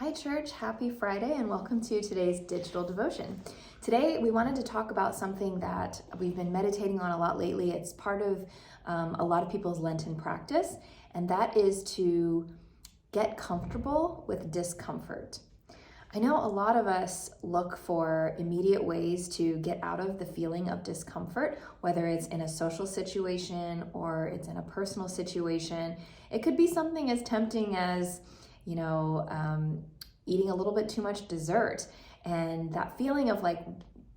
Hi church, happy Friday and welcome to today's digital devotion. Today we wanted to talk about something that we've been meditating on a lot lately. It's part of a lot of people's Lenten practice, and that is to get comfortable with discomfort. I know a lot of us look for immediate ways to get out of the feeling of discomfort, whether it's in a social situation or it's in a personal situation. It could be something as tempting as eating a little bit too much dessert, and that feeling of like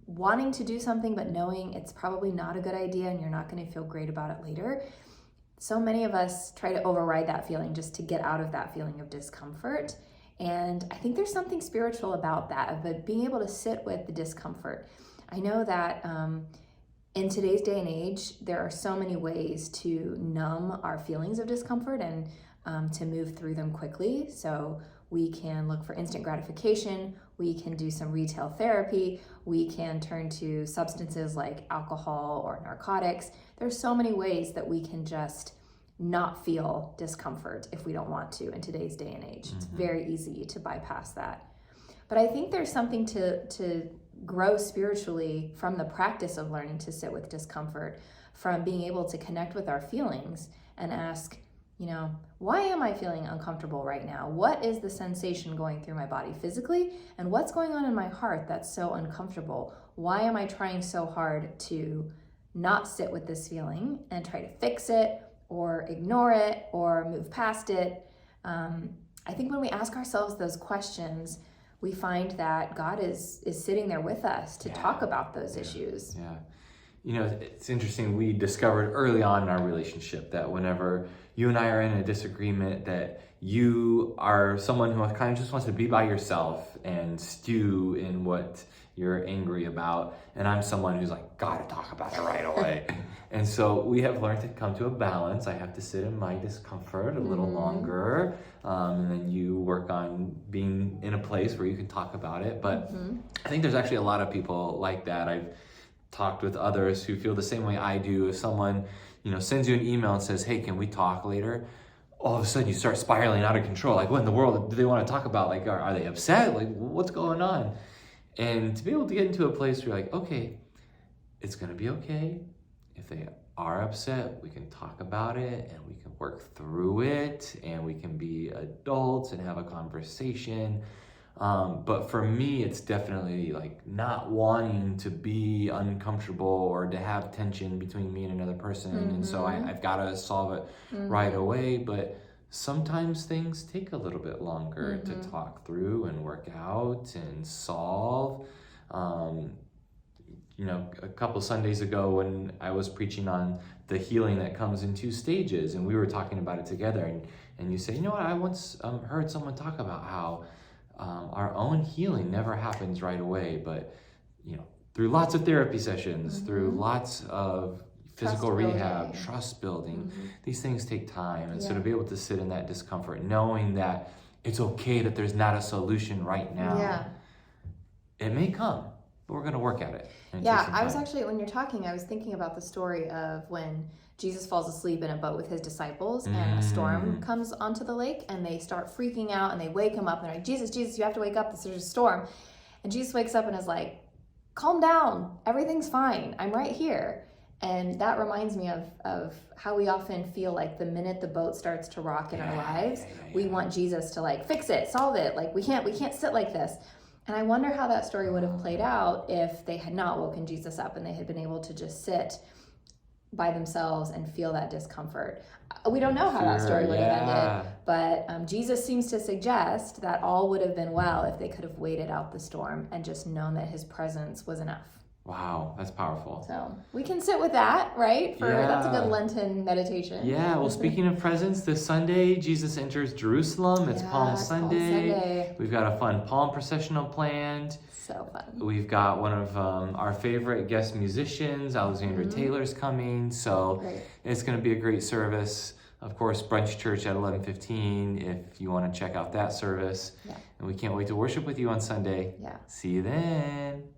wanting to do something but knowing it's probably not a good idea and you're not going to feel great about it later. So many of us try to override that feeling just to get out of that feeling of discomfort. And I think there's something spiritual about that, but being able to sit with the discomfort. I know that in today's day and age, there are so many ways to numb our feelings of discomfort and to move through them quickly. So we can look for instant gratification, we can do some retail therapy, we can turn to substances like alcohol or narcotics. There's so many ways that we can just not feel discomfort if we don't want to in today's day and age. It's very easy to bypass that. But I think there's something to grow spiritually from the practice of learning to sit with discomfort, from being able to connect with our feelings and ask, why am I feeling uncomfortable right now? What is the sensation going through my body physically? And what's going on in my heart that's so uncomfortable? Why am I trying so hard to not sit with this feeling and try to fix it or ignore it or move past it? I think when we ask ourselves those questions, we find that God is sitting there with us to talk about those issues. Yeah. It's interesting. We discovered early on in our relationship that whenever you and I are in a disagreement, that you are someone who kind of just wants to be by yourself and stew in what you're angry about. And I'm someone who's like, gotta talk about it right away. And so we have learned to come to a balance. I have to sit in my discomfort a little longer. And then you work on being in a place where you can talk about it. But I think there's actually a lot of people like that. I've talked with others who feel the same way I do. If someone, sends you an email and says, hey, can we talk later? All of a sudden you start spiraling out of control. Like, what in the world do they want to talk about? Like, are they upset? Like, what's going on? And to be able to get into a place where you're like, okay, it's going to be okay. If they are upset, we can talk about it and we can work through it and we can be adults and have a conversation. But for me, it's definitely like not wanting to be uncomfortable or to have tension between me and another person. And so I've got to solve it right away. But sometimes things take a little bit longer to talk through and work out and solve. A couple Sundays ago when I was preaching on the healing that comes in 2 stages, and we were talking about it together, and you say, I once heard someone talk about how our own healing never happens right away, but through lots of therapy sessions, through lots of physical rehab, trust building, these things take time. And so to be able to sit in that discomfort, knowing that it's okay that there's not a solution right now, it may come, but we're going to work at it. I was actually, when you're talking, I was thinking about the story of when Jesus falls asleep in a boat with his disciples and a storm comes onto the lake and they start freaking out and they wake him up and they're like, Jesus, you have to wake up, there's a storm. And Jesus wakes up and is like, calm down, everything's fine, I'm right here. And that reminds me of how we often feel like the minute the boat starts to rock in our lives, we want Jesus to like fix it, solve it, like we can't sit like this. And I wonder how that story would have played out if they had not woken Jesus up and they had been able to just sit by themselves and feel that discomfort. We don't know how that story would have ended, but Jesus seems to suggest that all would have been well if they could have waited out the storm and just known that his presence was enough. Wow, that's powerful. So we can sit with that, right? That's a good Lenten meditation. Yeah, well, speaking of presents, this Sunday, Jesus enters Jerusalem. It's Palm Sunday. We've got a fun Palm processional planned. So fun. We've got one of our favorite guest musicians, Alexandra Taylor's coming. So it's going to be a great service. Of course, Brunch Church at 11:15 if you want to check out that service. And we can't wait to worship with you on Sunday. See you then.